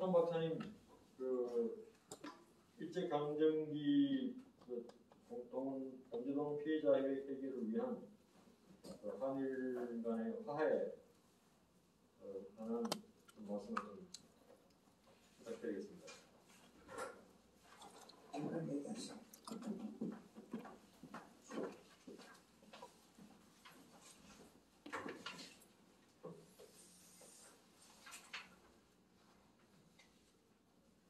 백한 박사님, 그 일제강점기 그 범죄동 피해자 해결을 위한 한일 간의 화해에 관한 말씀을 좀 부탁드리겠습니다.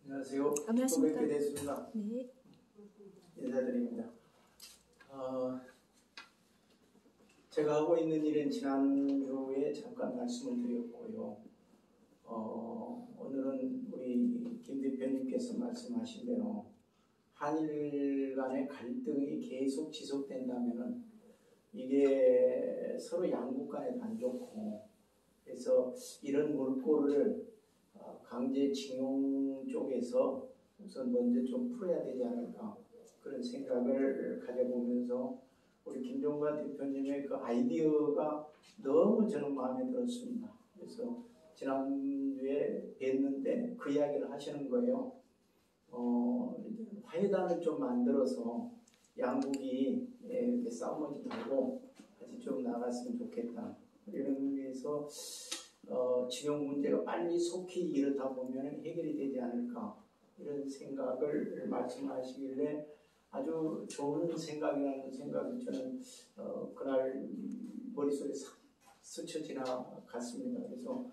안녕하세요. 안녕하십니까. 뵙게 됐습니다. 네. 인사드립니다. 제가 하고 있는 일은 지난주에 잠깐 말씀을 드렸고요. 오늘은 우리 김 대표님께서 말씀하신 대로 한일 간의 갈등이 계속 지속된다면 이게 서로 양국 간에도 안 좋고, 그래서 이런 물꼬를 강제징용 쪽에서 우선 먼저 좀 풀어야 되지 않을까, 그런 생각을 가져보면서 우리 김종관 대표님의 그 아이디어가 너무 저는 마음에 들었습니다. 그래서 지난주에 뵀는데 그 이야기를 하시는 거예요. 화해단을 좀 만들어서 양국이 이렇게 싸움하지 말고 같이 좀 나갔으면 좋겠다, 이런 의미에서 징용 문제가 빨리 속히 이르다 보면 해결이 되지 않을까, 이런 생각을 말씀하시길래 아주 좋은 생각이라는 생각이 저는 그날 머릿속에 스쳐 지나갔습니다. 그래서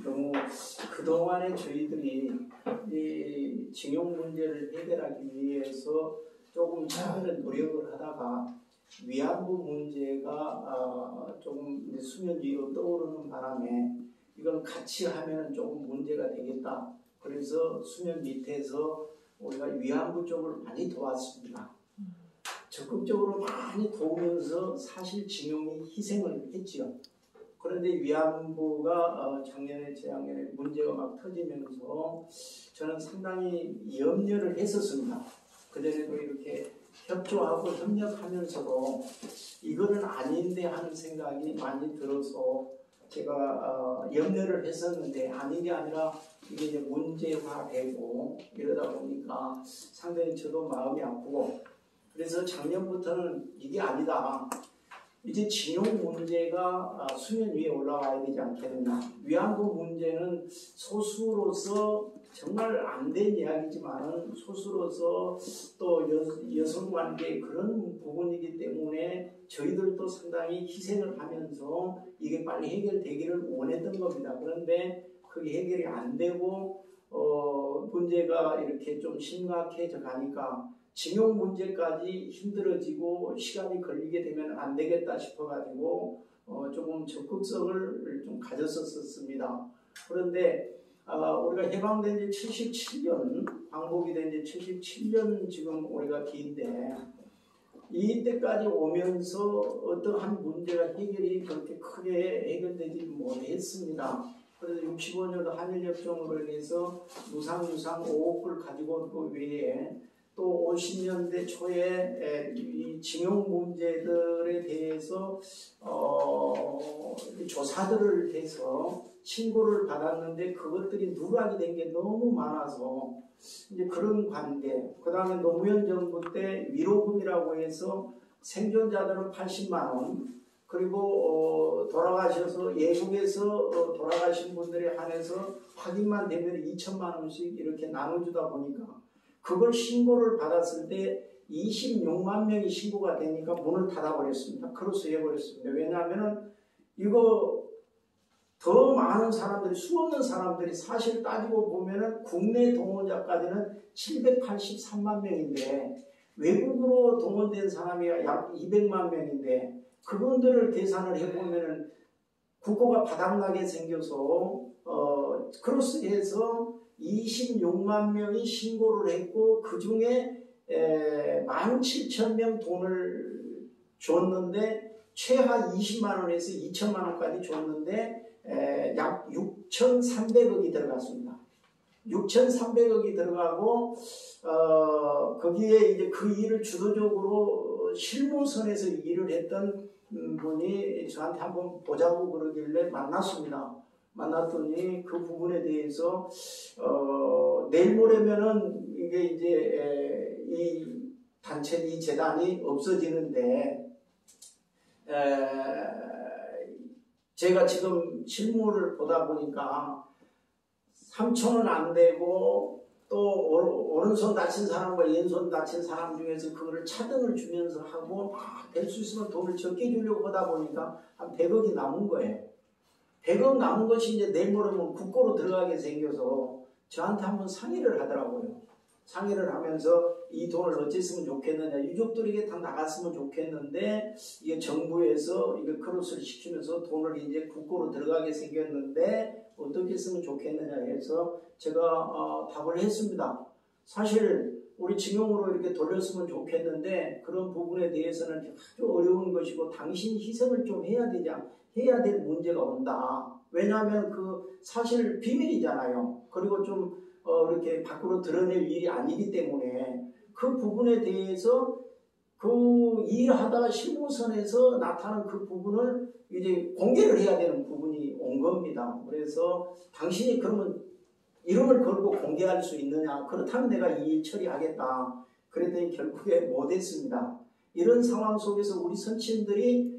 너무 그동안에 저희들이 이 징용 문제를 해결하기 위해서 조금 처음에는 노력을 하다가 위안부 문제가 조금 수면 위로 떠오르는 바람에 이건 같이 하면 조금 문제가 되겠다. 그래서 수면 밑에서 우리가 위안부 쪽을 많이 도왔습니다. 적극적으로 많이 도우면서 사실 징용이 희생을 했지요. 그런데 위안부가 작년에 재작년에 문제가 막 터지면서 저는 상당히 염려를 했었습니다. 그전에도 이렇게 협조하고 협력하면서도 이거는 아닌데 하는 생각이 많이 들어서 제가 염려를 했었는데, 아닌 게 아니라 이게 이제 문제화되고 이러다 보니까 상당히 저도 마음이 아프고, 그래서 작년부터는 이게 아니다, 이제 징용 문제가 수면 위에 올라와야 되지 않겠느냐. 위안부 문제는 소수로서 정말 안 된 이야기지만 소수로서 또 여성 관계 그런 부분이기 때문에 저희들도 상당히 희생을 하면서 이게 빨리 해결되기를 원했던 겁니다. 그런데 그게 해결이 안 되고 문제가 이렇게 좀 심각해져 가니까 징용 문제까지 힘들어지고 시간이 걸리게 되면 안 되겠다 싶어가지고 조금 적극성을 좀 가졌었습니다. 그런데 우리가 해방된 지 77년, 광복이 된 지 77년 지금 우리가 기인데, 이때까지 오면서 어떠한 문제가 해결이 그렇게 크게 해결되지 못했습니다. 그래서 65년도 한일협정으로 인해서 무상 5억 불 가지고 온 그 외에 또 50년대 초에 이 징용 문제들에 대해서 조사들을 해서 신고를 받았는데 그것들이 누락이 된 게 너무 많아서 이제 그런 관계, 그 다음에 노무현 정부 때 위로금이라고 해서 생존자들은 80만 원, 그리고 돌아가셔서 예국에서 돌아가신 분들에 한해서 확인만 되면 2천만 원씩 이렇게 나눠주다 보니까 그걸 신고를 받았을 때 26만 명이 신고가 되니까 문을 닫아버렸습니다. 크로스 해버렸습니다. 왜냐하면 이거 더 많은 사람들이, 수없는 사람들이 사실 따지고 보면은 국내 동원자까지는 783만 명인데 외국으로 동원된 사람이 약 200만 명인데 그분들을 계산을 해보면은 국고가 바닥나게 생겨서 크로스해서 26만 명이 신고를 했고 그 중에 17,000명 돈을 줬는데 최하 20만 원에서 2천만 원까지 줬는데 약 6,300억이 들어갔습니다. 6,300억이 들어가고 거기에 이제 그 일을 주도적으로 실무선에서 일을 했던 분이 저한테 한번 보자고 그러길래 만났습니다. 만났더니 그 부분에 대해서 내일 모레면은 이게 이제 이 단체, 이 재단이 없어지는데 제가 지금 실물을 보다 보니까 3천원 안 되고 또 오른손 다친 사람과 왼손 다친 사람 중에서 그거를 차등을 주면서 하고 될 수 있으면 돈을 적게 주려고 하다 보니까 한 100억이 남은 거예요. 100억 남은 것이 이제 내일 모레면 국고로 들어가게 생겨서 저한테 한번 상의를 하더라고요. 상의를 하면서 이 돈을 어찌 쓰면 좋겠느냐, 유족들에게 다 나갔으면 좋겠는데 이게 정부에서 이거 크로스를 시키면서 돈을 이제 국고로 들어가게 생겼는데 어떻게 쓰면 좋겠느냐 해서 제가 답을 했습니다. 사실 우리 징용으로 이렇게 돌렸으면 좋겠는데 그런 부분에 대해서는 아주 어려운 것이고 당신 희생을 좀 해야 될 문제가 온다. 왜냐하면 그 사실 비밀이잖아요. 그리고 좀 이렇게 밖으로 드러낼 일이 아니기 때문에 그 부분에 대해서 그 일하다가 실무선에서 나타난 그 부분을 이제 공개를 해야 되는 부분이 온 겁니다. 그래서 당신이 그러면 이름을 걸고 공개할 수 있느냐? 그렇다면 내가 이 일 처리하겠다. 그랬더니 결국에 못했습니다. 이런 상황 속에서 우리 선친들이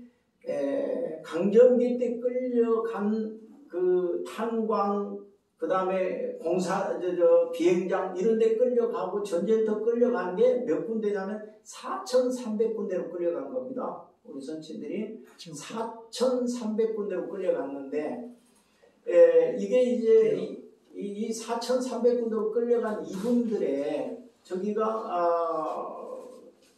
강점기 때 끌려간 그 탄광, 그 다음에 공사, 비행장 이런 데 끌려가고 전쟁터 끌려간 게 몇 군데냐면 4,300군데로 끌려간 겁니다. 우리 선친들이 4,300군데로 끌려갔는데 이게 이제 이 4,300군데로 끌려간 이분들의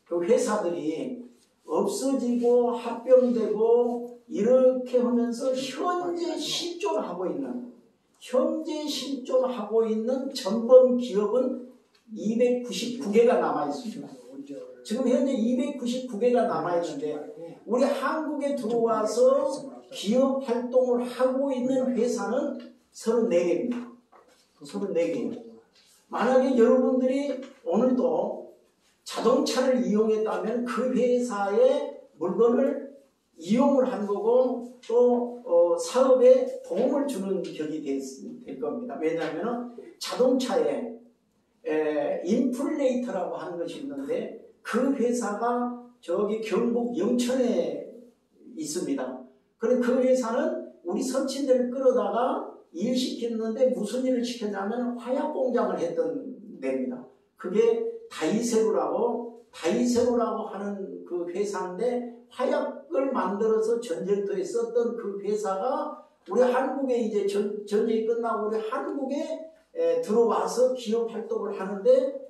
그 회사들이 없어지고 합병되고 이렇게 하면서 현재 실존하고 있는 전범 기업은 299개가 남아있습니다. 지금 현재 299개가 남아있는데 우리 한국에 들어와서 기업 활동을 하고 있는 회사는 34개입니다. 34개입니다. 만약에 여러분들이 오늘도 자동차를 이용했다면 그 회사의 물건을 이용을 한 거고 또 사업에 도움을 주는 격이 될 겁니다. 왜냐하면 자동차에 인플레이터라고 하는 것이 있는데 그 회사가 저기 경북 영천에 있습니다. 그런데 그 회사는 우리 선친들을 끌어다가 일 시켰는데 무슨 일을 시켰냐면 화약 공장을 했던 데입니다. 그게 다이세로라고 하는 그 회사인데 화약을 만들어서 전쟁터에 썼던 그 회사가 우리 한국에 이제 전쟁이 끝나고 우리 한국에 들어와서 기업 활동을 하는데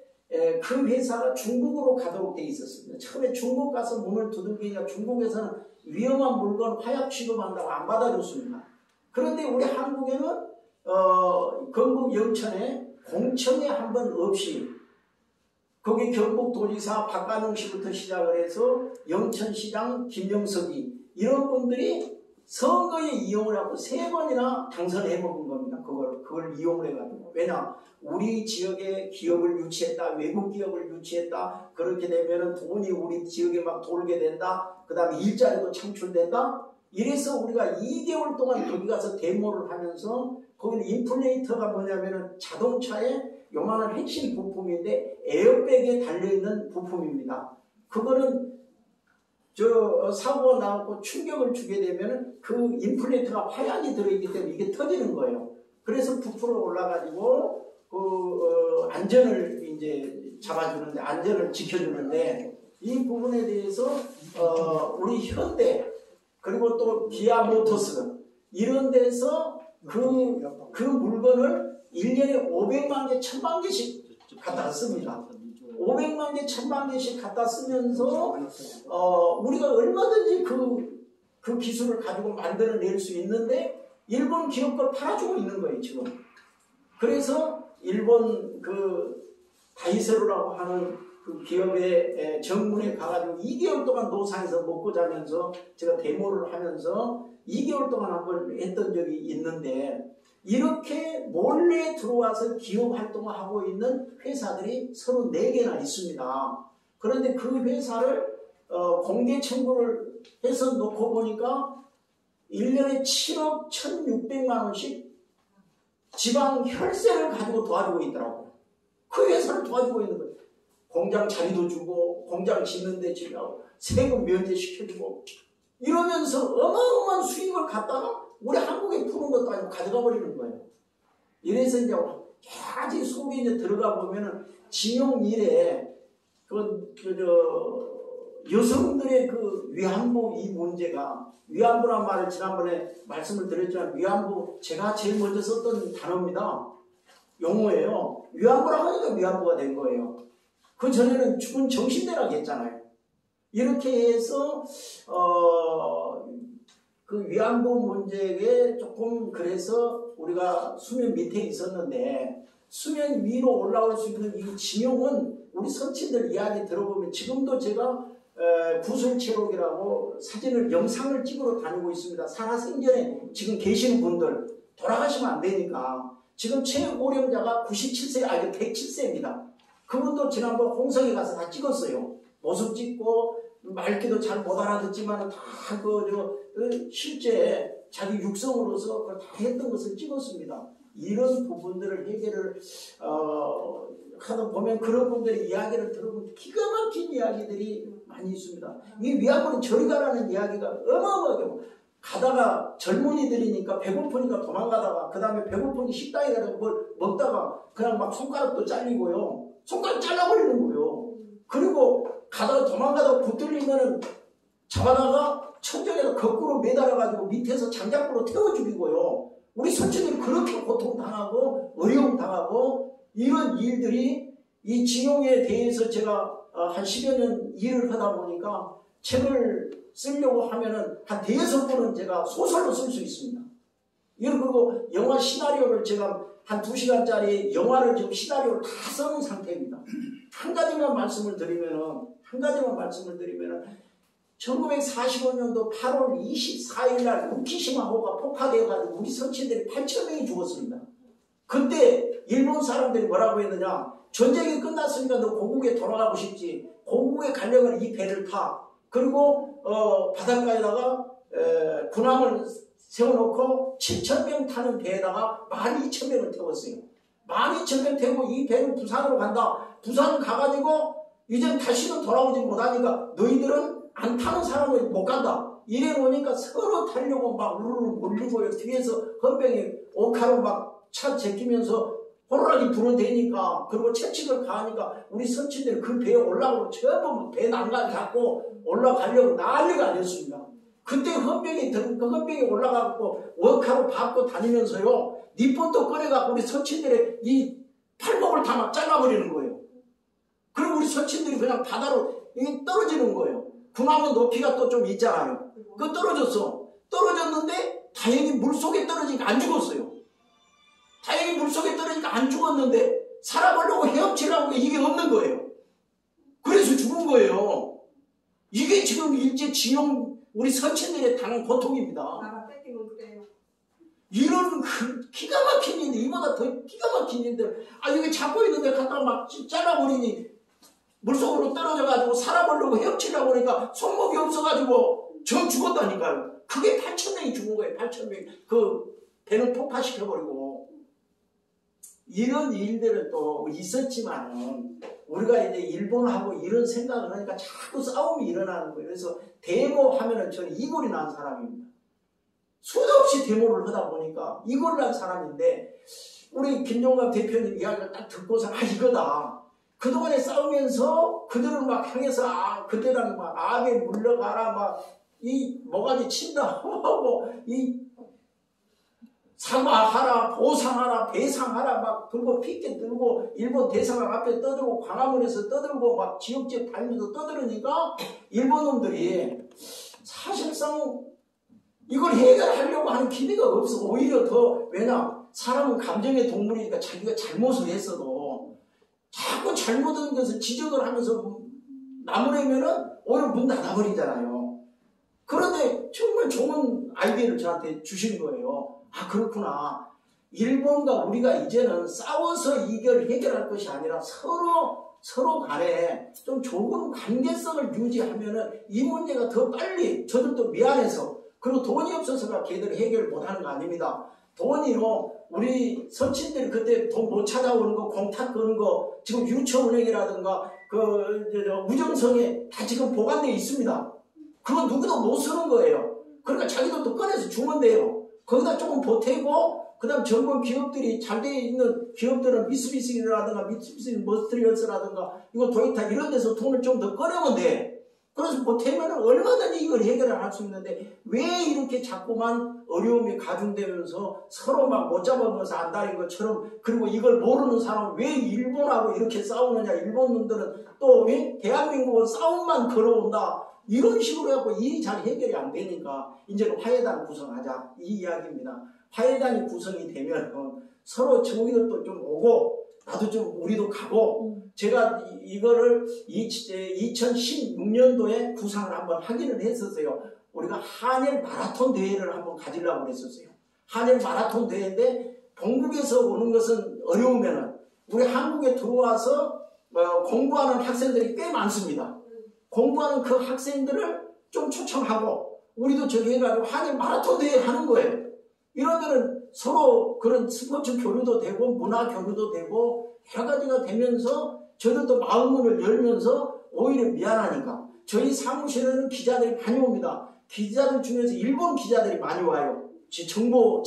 그 회사가 중국으로 가도록 돼 있었습니다. 처음에 중국 가서 문을 두들기니까 중국에서는 위험한 물건 화약 취급한다고 안 받아줬습니다. 그런데 우리 한국에는 경북 영천에 공청회 한 번 없이 거기 경북도지사 박관웅 씨부터 시작을 해서 영천시장 김영석이 이런 분들이 선거에 이용을 하고 3번이나 당선해 먹은 겁니다. 그걸 이용을 해가지고. 왜냐? 우리 지역에 기업을 유치했다. 외국 기업을 유치했다. 그렇게 되면 돈이 우리 지역에 막 돌게 된다. 그 다음에 일자리도 창출된다. 이래서 우리가 2개월 동안 거기 가서 데모를 하면서 거기는 인플레이터가 뭐냐면은 자동차에 요만한 핵심 부품인데 에어백에 달려있는 부품입니다. 그거는 사고가 나고 충격을 주게 되면 그 인플레이터가 화약이 들어있기 때문에 이게 터지는 거예요. 그래서 부풀어 올라가지고 안전을 이제 잡아주는데 안전을 지켜주는데 이 부분에 대해서 우리 현대 그리고 또 기아 모터스 이런 데서 그 물건을 1년에 500만 개, 1000만 개씩 갖다 씁니다. 500만 개, 1000만 개씩 갖다 쓰면서 우리가 얼마든지 그 기술을 가지고 만들어낼 수 있는데 일본 기업 걸 팔아주고 있는 거예요 지금. 그래서 일본 그 다이세로라고 하는 그 기업의 정문에 가가지고 2개월 동안 노상에서 먹고 자면서 제가 데모를 하면서 2개월 동안 한번 했던 적이 있는데 이렇게 몰래 들어와서 기업 활동을 하고 있는 회사들이 34개나 있습니다. 그런데 그 회사를 공개 청구를 해서 놓고 보니까 1년에 7억 1,600만 원씩 지방 혈세를 가지고 도와주고 있더라고요. 그 회사를 도와주고 있는 거예요. 공장 자리도 주고 공장 짓는 데 지나고 세금 면제시켜주고 이러면서 어마어마한 수익을 갖다가 우리 한국에 푸는 것도 아니고 가져가 버리는 거예요. 이래서 이제 아직 속에 이제 들어가 보면은 징용 일에 여성들의 그 위안부 이 문제가, 위안부란 말을 지난번에 말씀을 드렸지만 위안부 제가 제일 먼저 썼던 단어입니다. 용어예요. 위안부라 하니까 위안부가 된 거예요. 그 전에는 죽은 정신대라고 했잖아요. 이렇게 해서 그 위안부 문제에 조금 그래서 우리가 수면 밑에 있었는데 수면 위로 올라올 수 있는 이 징용은 우리 선친들 이야기 들어보면 지금도 제가 구술체록이라고 사진을 영상을 찍으러 다니고 있습니다. 살아생전에 지금 계시는 분들 돌아가시면 안 되니까 지금 최고령자가 97세 아니 107세입니다. 그분도 지난번 홍성에 가서 다 찍었어요. 모습 찍고 말귀도 잘 못 알아듣지만 다 실제 자기 육성으로서 다 했던 것을 찍었습니다. 이런 부분들을 해결을 하다 보면 그런 분들의 이야기를 들어보면 기가 막힌 이야기들이 많이 있습니다. 이 위안부는 저리 가라는 이야기가 어마어마하게 가다가 젊은이들이니까 배고프니까 도망가다가 그 다음에 배고프니 식당에 가서 뭘 먹다가 그냥 막 손가락도 잘리고요. 손가락 잘라버리는 거예요. 그리고 가다가 도망가다가 붙들리면은 잡아다가 천정에서 거꾸로 매달아가지고 밑에서 장작불로 태워 죽이고요. 우리 선친들이 그렇게 고통당하고 어려움 당하고 이런 일들이 이 징용에 대해서 제가 한 10여 년 일을 하다 보니까 책을 쓰려고 하면은 한 5권은 제가 소설로 쓸 수 있습니다. 그리고 영화 시나리오를 제가 한 2시간짜리 영화를 지금 시나리오를 다 써놓은 상태입니다. 한 가지만 말씀을 드리면은 1945년도 8월 24일 날 우키시마호가 폭파되어가지고 우리 선친들이 8,000명이 죽었습니다. 그때 일본 사람들이 뭐라고 했느냐, 전쟁이 끝났으니까 너 고국에 돌아가고 싶지, 고국에 가려면 이 배를 타. 그리고 바닷가에다가 군함을 세워놓고 7,000명 타는 배에다가 12,000명을 태웠어요. 12,000명 태우고 이 배는 부산으로 간다. 부산 가가지고 이제 다시는 돌아오지 못하니까 너희들은 안 타는 사람은 못 간다. 이래 보니까 서로 타려고 막 우르르 몰리고요. 뒤에서 헌병이 오카로 막 차 제끼면서 호루라기 불어대니까, 그리고 채찍을 가하니까 우리 선친들이 그 배에 올라가고 전부 배 난간 잡고 올라가려고 난리가 아니었습니다. 그때 헌병이 올라가고 워카로 밟고 다니면서요, 니폰도 꺼내갖고 우리 선친들의 이 팔목을 다 막 잘라버리는 거예요. 그리고 우리 선친들이 그냥 바다로 떨어지는 거예요. 군함은 높이가 또 좀 있잖아요. 그 떨어졌는데 다행히 물속에 떨어지니까 안 죽었어요. 다행히 물속에 떨어지니까 안 죽었는데 살아보려고 헤엄치려고 이게 없는 거예요. 그래서 죽은 거예요. 이게 지금 일제 징용 우리 선친들의 당한 고통입니다. 이런 기가 막힌 일들, 이보다 더 기가 막힌 일들, 여기 잡고 있는데 갖다가 막 잘라버리니 물속으로 떨어져가지고 살아보려고 헤엄치려고 하니까 손목이 없어가지고 저 죽었다니까요. 그게 8,000명이 죽은 거예요. 8,000명이. 그 배는 폭파시켜버리고. 이런 일들은 또 있었지만은 우리가 이제 일본하고 이런 생각을 하니까 자꾸 싸움이 일어나는 거예요. 그래서 데모하면은 저는 이골이 난 사람입니다. 수도 없이 데모를 하다 보니까 이골이 난 사람인데, 우리 김종갑 대표님 이야기를 딱 듣고서 이거다. 그동안에 싸우면서 그들을 막 향해서 그때랑 막 암에 물러가라 막 이 뭐가지 친다 하고 이 사과하라, 보상하라, 배상하라 막 들고 피켓 들고 일본 대사관 앞에 떠들고 광화문에서 떠들고 막 지역적 발미도 떠들으니까 일본 놈들이 사실상 이걸 해결하려고 하는 기미가 없어. 오히려 더, 왜냐, 사람은 감정의 동물이니까 자기가 잘못을 했어도 자꾸 잘못한 것을 지적을 하면서 나무래면은 오히려 문 닫아버리잖아요. 그런데 정말 좋은 아이디어를 저한테 주신 거예요. 그렇구나. 일본과 우리가 이제는 싸워서 해결할 것이 아니라 서로 간에 좀 좋은 관계성을 유지하면은 이 문제가 더 빨리, 저들도 미안해서 그리고 돈이 없어서가 걔들이 해결 못하는 거 아닙니다. 돈이요. 우리 서친들이 그때 돈 못 찾아오는 거, 공탁 거는 거, 지금 유치원은행이라든가 우정성에 다 지금 보관되어 있습니다. 그건 누구도 못 쓰는 거예요. 그러니까 자기들도 꺼내서 주면 돼요. 거기다 조금 보태고, 그 다음 젊은 기업들이 잘 돼 있는 기업들은 미쓰비시라든가 미쓰비시 머스트리얼스라든가 이거 도요타 이런 데서 돈을 좀 더 꺼내면 돼. 그래서 보태면 얼마든지 이걸 해결을 할 수 있는데 왜 이렇게 자꾸만 어려움이 가중되면서 서로 막 못 잡아먹어서 안달인 것처럼, 그리고 이걸 모르는 사람은 왜 일본하고 이렇게 싸우느냐, 일본 놈들은 또 왜 대한민국은 싸움만 걸어온다, 이런 식으로 해갖고 일이 잘 해결이 안 되니까 이제는 화해단 구성하자, 이 이야기입니다. 화해단이 구성이 되면 서로 저기들도 좀 오고 나도 좀 우리도 가고, 제가 이거를 2016년도에 구상을 한번 하기는 했었어요. 우리가 한일 마라톤 대회를 한번 가지려고 했었어요. 한일 마라톤 대회인데 본국에서 오는 것은 어려우면은 우리 한국에 들어와서 공부하는 학생들이 꽤 많습니다. 공부하는 그 학생들을 좀 초청하고 우리도 저기 해가지고 한일 마라톤 대회 하는 거예요. 이러면은 서로 그런 스포츠 교류도 되고 문화 교류도 되고 여러 가지가 되면서 저들도 마음문을 열면서, 오히려 미안하니까 저희 사무실에는 기자들이 많이 옵니다. 기자들 중에서 일본 기자들이 많이 와요. 정보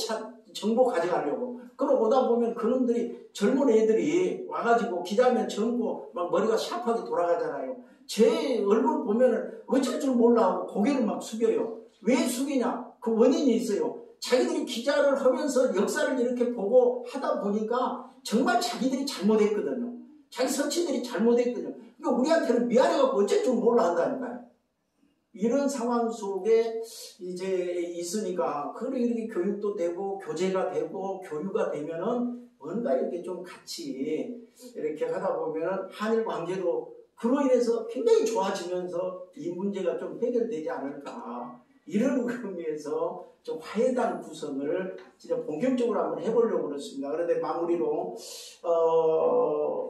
가져가려고. 그럼 오다 보면 그놈들이, 젊은 애들이 와가지고 기자면 젊고 막 머리가 샤프하게 돌아가잖아요. 제 얼굴 보면은 어쩔 줄 몰라 하고 고개를 막 숙여요. 왜 숙이냐? 그 원인이 있어요. 자기들이 기자를 하면서 역사를 이렇게 보고 하다 보니까 정말 자기들이 잘못했거든요. 자기 서치들이 잘못했거든요. 그러니까 우리한테는 미안해갖고 어쩔 줄 몰라 한다니까요. 이런 상황 속에 이제 있으니까, 그리고 이렇게 교육도 되고 교재가 되고 교류가 되면은 뭔가 이렇게 좀 같이 이렇게 하다 보면은 한일 관계도 그로 인해서 굉장히 좋아지면서 이 문제가 좀 해결되지 않을까, 이런 의미에서 좀 화해단 구성을 진짜 본격적으로 한번 해보려고 그렇습니다. 그런데 마무리로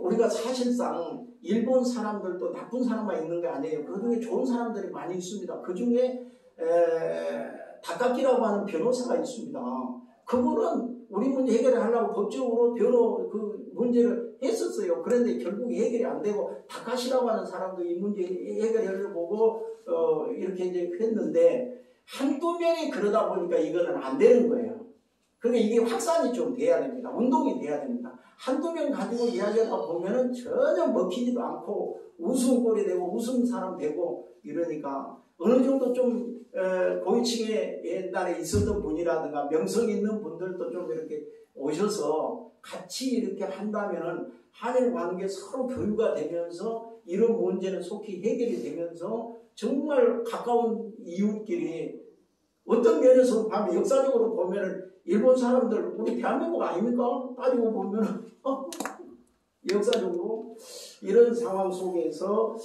우리가 사실상 일본 사람들도 나쁜 사람만 있는 게 아니에요. 그 중에 좋은 사람들이 많이 있습니다. 그 중에 다카키라고 하는 변호사가 있습니다. 그분은 우리 문제 해결을 하려고 법적으로 그 문제를 했었어요. 그런데 결국 해결이 안 되고, 다카시라고 하는 사람도 이 문제 해결을 보고 이렇게 이제 했는데, 한두 명이 그러다 보니까 이거는 안 되는 거예요. 그러니까 이게 확산이 좀 돼야 됩니다. 운동이 돼야 됩니다. 한두 명 가지고 이야기하다 보면은 전혀 먹히지도 않고 웃음꼴이 되고 웃음 사람 되고 이러니까, 어느 정도 좀 고위층에 옛날에 있었던 분이라든가 명성 있는 분들도 좀 이렇게 오셔서 같이 이렇게 한다면은 한일 관계 서로 교류가 되면서 이런 문제는 속히 해결이 되면서 정말 가까운 이웃끼리, 어떤 면에서 보면 역사적으로 보면은 일본 사람들 우리 대한민국 아닙니까? 따지고 보면은 역사적으로 이런 상황 속에서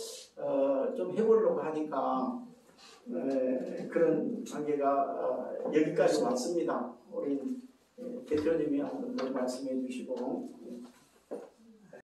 좀 해보려고 하니까 그런 관계가 여기까지 왔습니다. 우리 대표님이 한번 더 말씀해 주시고.